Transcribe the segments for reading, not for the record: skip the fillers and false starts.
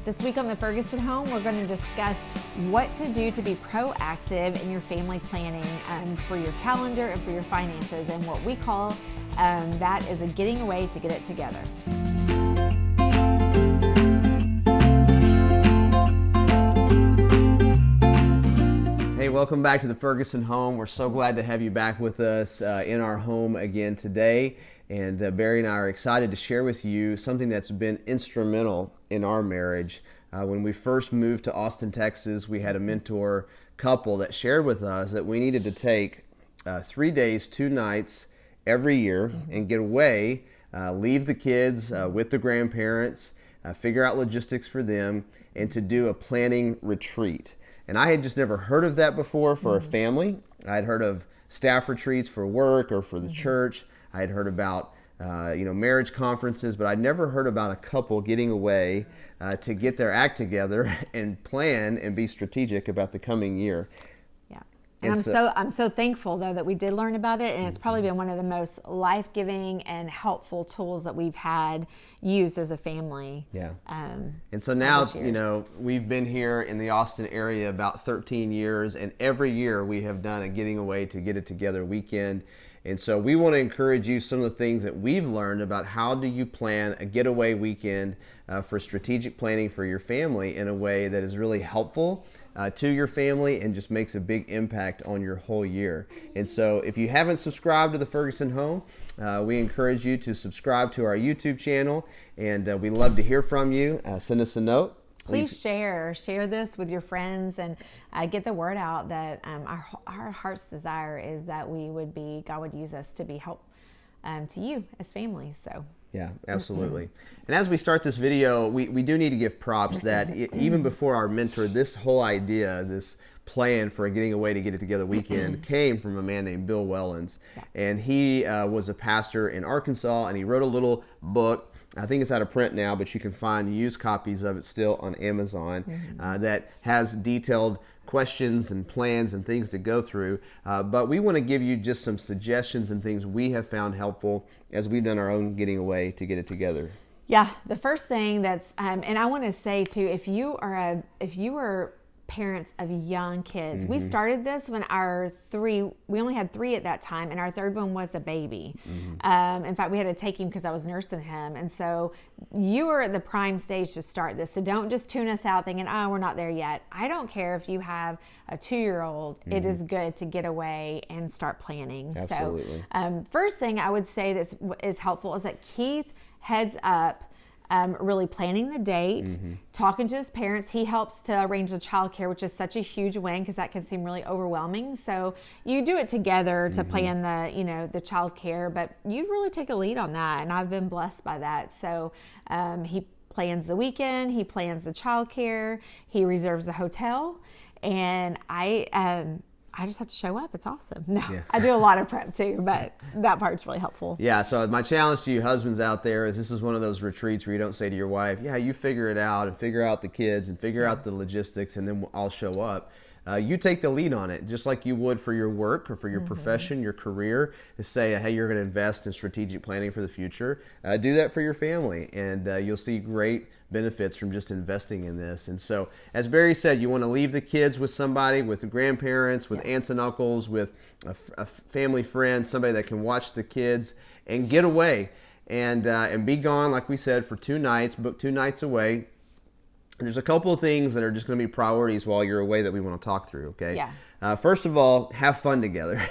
This week on the Ferguson Home, we're going to discuss what to do to be proactive in your family planning for your calendar and for your finances, and what we call that is a getting away to get it together. Hey, welcome back to the Ferguson Home. We're so glad to have you back with us in our home again today. And Barry and I are excited to share with you something that's been instrumental in our marriage. When we first moved to Austin, Texas, we had a mentor couple that shared with us that we needed to take 3 days, 2 nights every year and get away, leave the kids with the grandparents, figure out logistics for them, and to do a planning retreat. And I had just never heard of that before for a family. I had heard of staff retreats for work or for the church. I had heard about marriage conferences, but I'd never heard about a couple getting away to get their act together and plan and be strategic about the coming year. Yeah, and I'm so thankful though that we did learn about it, and it's probably been one of the most life-giving and helpful tools that we've had used as a family. Yeah. And so now, we've been here in the Austin area about 13 years, and every year we have done a getting away to get it together weekend. And so we want to encourage you some of the things that we've learned about how do you plan a getaway weekend for strategic planning for your family in a way that is really helpful to your family and just makes a big impact on your whole year. And so if you haven't subscribed to the Ferguson Home, we encourage you to subscribe to our YouTube channel, and we love to hear from you. Send us a note. Please share this with your friends and get the word out that our heart's desire is that God would use us to be help to you as families. So yeah, absolutely. And as we start this video, we do need to give props that even before our mentor, this whole idea, this plan for a getting away to get it together weekend came from a man named Bill Wellens. Yeah. And he was a pastor in Arkansas, and he wrote a little book. I think it's out of print now, but you can find used copies of it still on Amazon that has detailed questions and plans and things to go through. But we want to give you just some suggestions and things we have found helpful as we've done our own getting away to get it together. Yeah, the first thing that's, and I want to say too, if you are parents of young kids. We started this when we only had 3 at that time, and our third one was a baby. In fact, we had to take him because I was nursing him. And so you are at the prime stage to start this. So don't just tune us out thinking, oh, we're not there yet. I don't care if you have a 2-year-old. It is good to get away and start planning. Absolutely. So first thing I would say that is helpful is that Keith heads up really planning the date, talking to his parents. He helps to arrange the childcare, which is such a huge win because that can seem really overwhelming. So you do it together to plan the childcare, but you really take a lead on that, and I've been blessed by that. So he plans the weekend, he plans the childcare, he reserves a hotel, and I just have to show up. It's awesome. No, yeah. I do a lot of prep too, but that part's really helpful. Yeah, so my challenge to you husbands out there is this is one of those retreats where you don't say to your wife, yeah, you figure it out and figure out the kids and figure out the logistics and then I'll show up. You take the lead on it, just like you would for your work or for your profession, your career, to say, hey, you're going to invest in strategic planning for the future. Do that for your family, and you'll see great benefits from just investing in this. And so, as Barry said, you want to leave the kids with somebody, with the grandparents, with aunts and uncles, with a family friend, somebody that can watch the kids, and get away and be gone, like we said, for 2 nights, book 2 nights away. There's a couple of things that are just going to be priorities while you're away that we want to talk through, okay? Yeah. First of all, have fun together.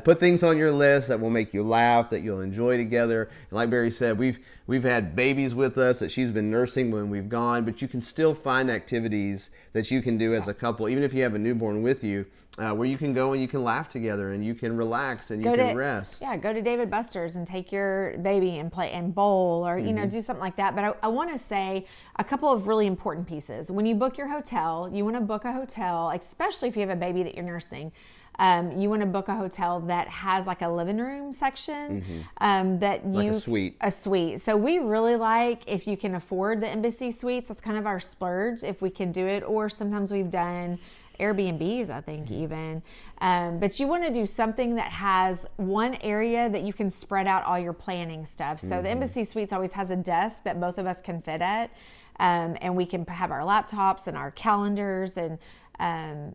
Put things on your list that will make you laugh, that you'll enjoy together. And like Barry said, we've had babies with us that she's been nursing when we've gone, but you can still find activities that you can do as a couple, even if you have a newborn with you, where you can go and you can laugh together and you can relax and you can rest. Yeah, go to David Buster's and take your baby and play and bowl or, do something like that. But I want to say a couple of really important pieces. When you book your hotel, you want to book a hotel, especially if you have a baby that you're nursing. You want to book a hotel that has like a living room section, like a suite. A suite. So we really like if you can afford the embassy suites. That's kind of our splurge if we can do it. Or sometimes we've done Airbnbs, I think even. But you want to do something that has one area that you can spread out all your planning stuff. So the embassy suites always has a desk that both of us can fit at. and we can have our laptops and our calendars and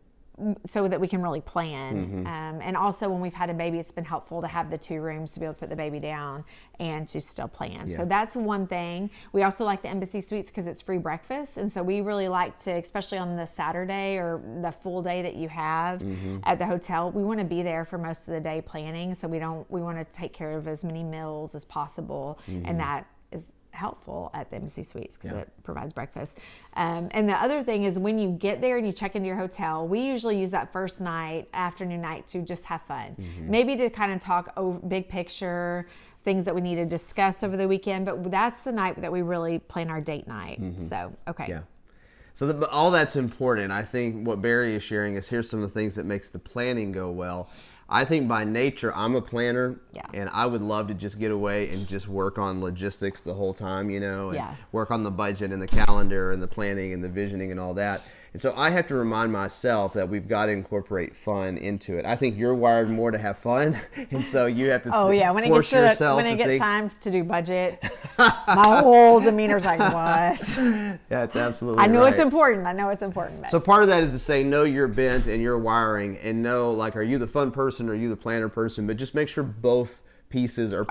so that we can really plan. And also when we've had a baby, it's been helpful to have the 2 rooms to be able to put the baby down and to still plan. So that's one thing. We also like the Embassy Suites because it's free breakfast. And so we really like to, especially on the Saturday or the full day that you have at the hotel, we want to be there for most of the day planning. So we want to take care of as many meals as possible. And that is helpful at the Embassy Suites because it provides breakfast. And the other thing is when you get there and you check into your hotel, we usually use that first night, afternoon night, to just have fun. Maybe to kind of talk over big picture, things that we need to discuss over the weekend, but that's the night that we really plan our date night. So, okay. Yeah. So all that's important. I think what Barry is sharing is here's some of the things that makes the planning go well. I think by nature, I'm a planner, and I would love to just get away and just work on logistics the whole time, and work on the budget and the calendar and the planning and the visioning and all that. And so I have to remind myself that we've got to incorporate fun into it. I think you're wired more to have fun, and so you have to when force yourself when it gets think, time to do budget, my whole demeanor's like, what? That's absolutely I know right. it's important. I know it's important. So part of that is to say, know your bent and your wiring, and know, like, are you the fun person or are you the planner person? But just make sure both pieces are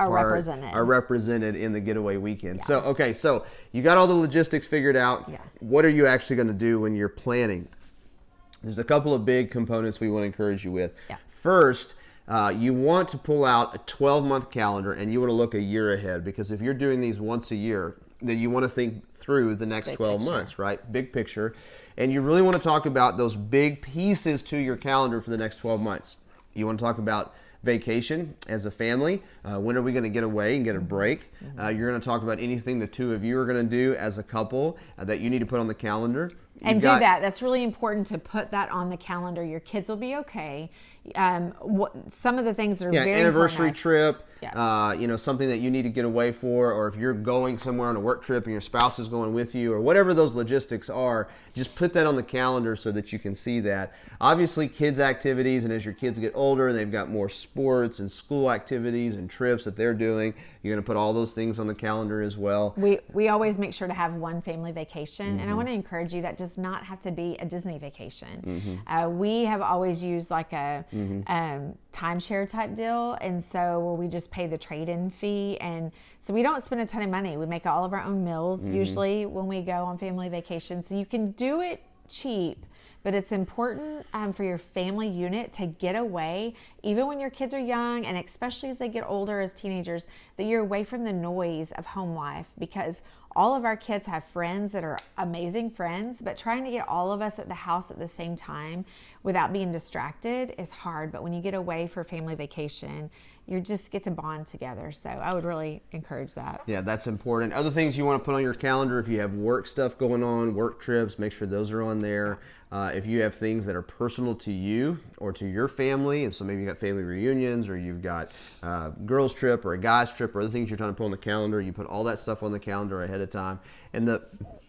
represented in the getaway weekend. So you got all the logistics figured out. What are you actually going to do when you're planning? There's a couple of big components we want to encourage you with. First, you want to pull out a 12-month calendar, and you want to look a year ahead, because if you're doing these once a year, then you want to think through the next 12 months, right? Big picture. And you really want to talk about those big pieces to your calendar for the next 12 months. You want to talk about vacation as a family. When are we going to get away and get a break? You're going to talk about anything the 2 of you are going to do as a couple that you need to put on the calendar. And do that. That's really important to put that on the calendar. Your kids will be okay. Some of the things that are very anniversary important. Trip. Something that you need to get away for, or if you're going somewhere on a work trip and your spouse is going with you, or whatever those logistics are, just put that on the calendar so that you can see that. Obviously, kids' activities, and as your kids get older, they've got more sports and school activities and trips that they're doing. You're going to put all those things on the calendar as well. We always make sure to have one family vacation, and I want to encourage you, that does not have to be a Disney vacation. We have always used like a timeshare type deal, and so where we just pay the trade-in fee, and so we don't spend a ton of money. We make all of our own meals usually when we go on family vacation, so you can do it cheap, but it's important for your family unit to get away, even when your kids are young, and especially as they get older as teenagers, that you're away from the noise of home life, because all of our kids have friends that are amazing friends, but trying to get all of us at the house at the same time without being distracted is hard. But when you get away for family vacation, you just get to bond together. So I would really encourage that. Yeah, that's important. Other things you want to put on your calendar, if you have work stuff going on, work trips, make sure those are on there. If you have things that are personal to you or to your family, and so maybe you got family reunions, or you've got a girls trip or a guys trip, or other things you're trying to put on the calendar, you put all that stuff on the calendar ahead of time. And the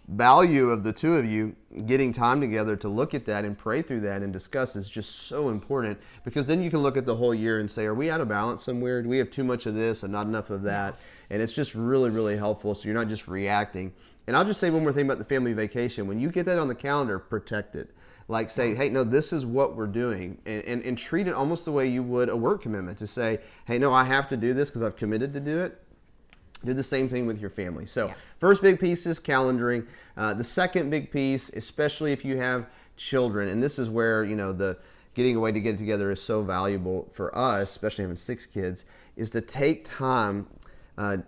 value of the 2 of you getting time together to look at that and pray through that and discuss is just so important, because then you can look at the whole year and say, are we out of balance somewhere? Do we have too much of this and not enough of that? And it's just really, really helpful, so you're not just reacting. And I'll just say one more thing about the family vacation. When you get that on the calendar, protect it. Like, say, hey, no, this is what we're doing, and treat it almost the way you would a work commitment, to say, hey, no, I have to do this because I've committed to do it. Do the same thing with your family. So first big piece is calendaring. The second big piece, especially if you have children, and this is where, the getting away to get it together is so valuable for us, especially having 6 kids, is to take time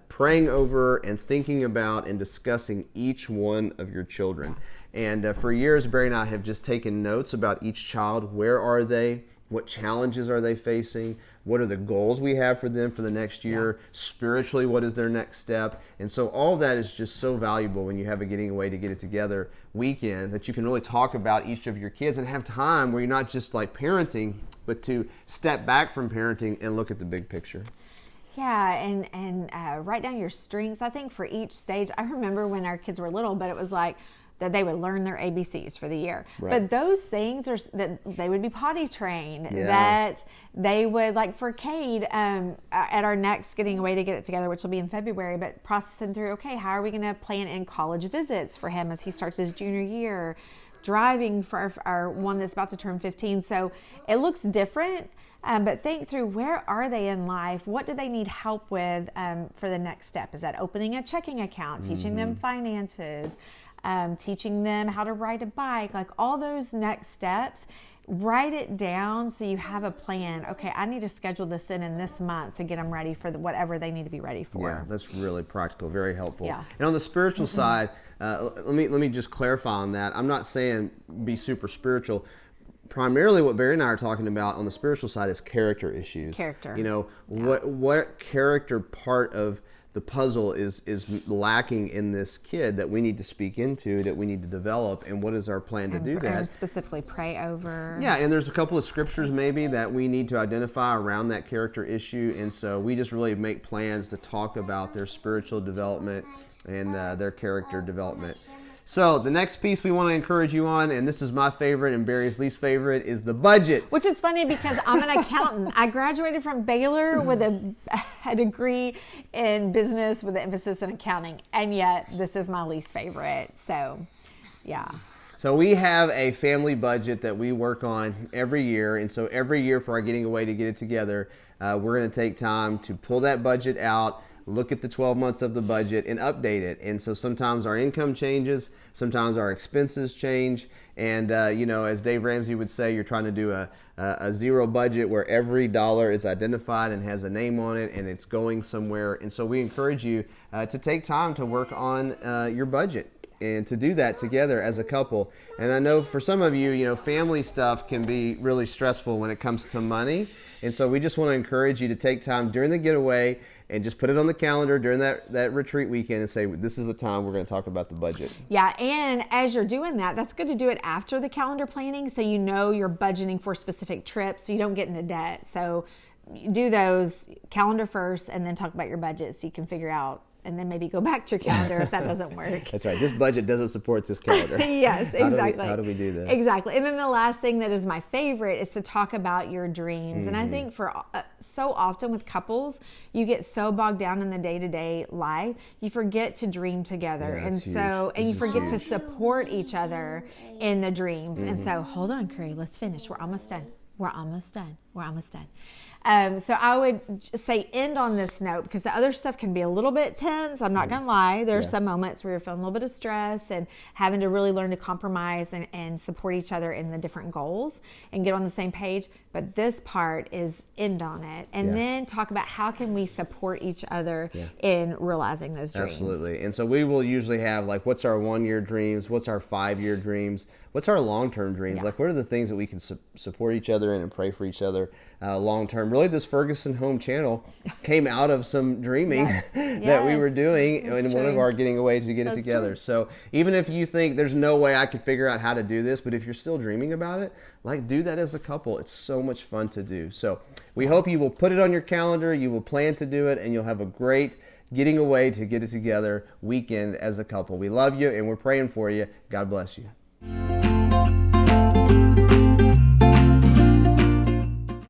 praying over and thinking about and discussing each one of your children. And for years, Barry and I have just taken notes about each child. Where are they? What challenges are they facing? What are the goals we have for them for the next year? Spiritually, what is their next step? And so all that is just so valuable when you have a getting away to get it together weekend, that you can really talk about each of your kids and have time where you're not just like parenting, but to step back from parenting and look at the big picture. Yeah, and write down your strengths. I think for each stage, I remember when our kids were little, but it was like, that they would learn their ABCs for the year. Right. But those things are that they would be potty trained, Yeah. that they would, like for Cade, at our next getting away to get it together, which will be in February, but processing through, okay, how are we going to plan in college visits for him as he starts his junior year, driving for our one that's about to turn 15. So it looks different. But think through, where are they in life? What do they need help with for the next step? Is that opening a checking account, teaching them finances, teaching them how to ride a bike, like all those next steps? Write it down so you have a plan. Okay, I need to schedule this in this month to get them ready for whatever they need to be ready for. Yeah, that's really practical, very helpful. Yeah. And on the spiritual side, let me just clarify on that. I'm not saying be super spiritual. Primarily what Barry and I are talking about on the spiritual side is character issues. Character. You know, what character part of the puzzle is lacking in this kid that we need to speak into, that we need to develop, and what is our plan to do that? And specifically pray over. Yeah, and there's a couple of scriptures maybe that we need to identify around that character issue, and so we just really make plans to talk about their spiritual development and their character development. So the next piece we want to encourage you on, and this is my favorite and Barry's least favorite, is the budget. Which is funny because I'm an accountant. I graduated from Baylor with a degree in business with an emphasis in accounting, and yet this is my least favorite. So, yeah. So we have a family budget that we work on every year, and so every year for our getting away to get it together, we're going to take time to pull that budget out, look at the 12 months of the budget and update it. And so sometimes our income changes, sometimes our expenses change. And, you know, as Dave Ramsey would say, you're trying to do a zero budget where every dollar is identified and has a name on it and it's going somewhere. And so we encourage you to take time to work on your budget and to do that together as a couple. And I know for some of you, you know, family stuff can be really stressful when it comes to money. And so we just want to encourage you to take time during the getaway and just put it on the calendar during that retreat weekend and say, this is a time we're going to talk about the budget. Yeah, and as you're doing that, that's good to do it after the calendar planning so you know you're budgeting for specific trips so you don't get into debt. So do those calendar first and then talk about your budget so you can figure out, and then maybe go back to your calendar if that doesn't work. That's right. This budget doesn't support this calendar. Yes, exactly. How do we do this? Exactly. And then the last thing that is my favorite is to talk about your dreams. And I think for so often with couples, you get so bogged down in the day-to-day life, you forget to dream together. Yeah, and that's so, huge. and you This is forget to huge. support each other in the dreams. And so, hold on, Curry, let's finish. We're almost done. We're almost done. We're almost done. So I would say end on this note because the other stuff can be a little bit tense. I'm not going to lie. There's some moments where you're feeling a little bit of stress and having to really learn to compromise and support each other in the different goals and get on the same page. But this part is end on it. And then talk about how can we support each other in realizing those dreams. Absolutely. And so we will usually have like, what's our 1-year dreams? What's our 5-year dreams? What's our long-term dreams? Yeah. Like, what are the things that we can support each other in and pray for each other long-term? Really, this Ferguson Home channel came out of some dreaming that we were doing in one of our getting away to get it together. True. So even if you think there's no way I could figure out how to do this, but if you're still dreaming about it, like do that as a couple. It's so much fun to do. So we hope you will put it on your calendar, you will plan to do it, and you'll have a great getting away to get it together weekend as a couple. We love you and we're praying for you. God bless you.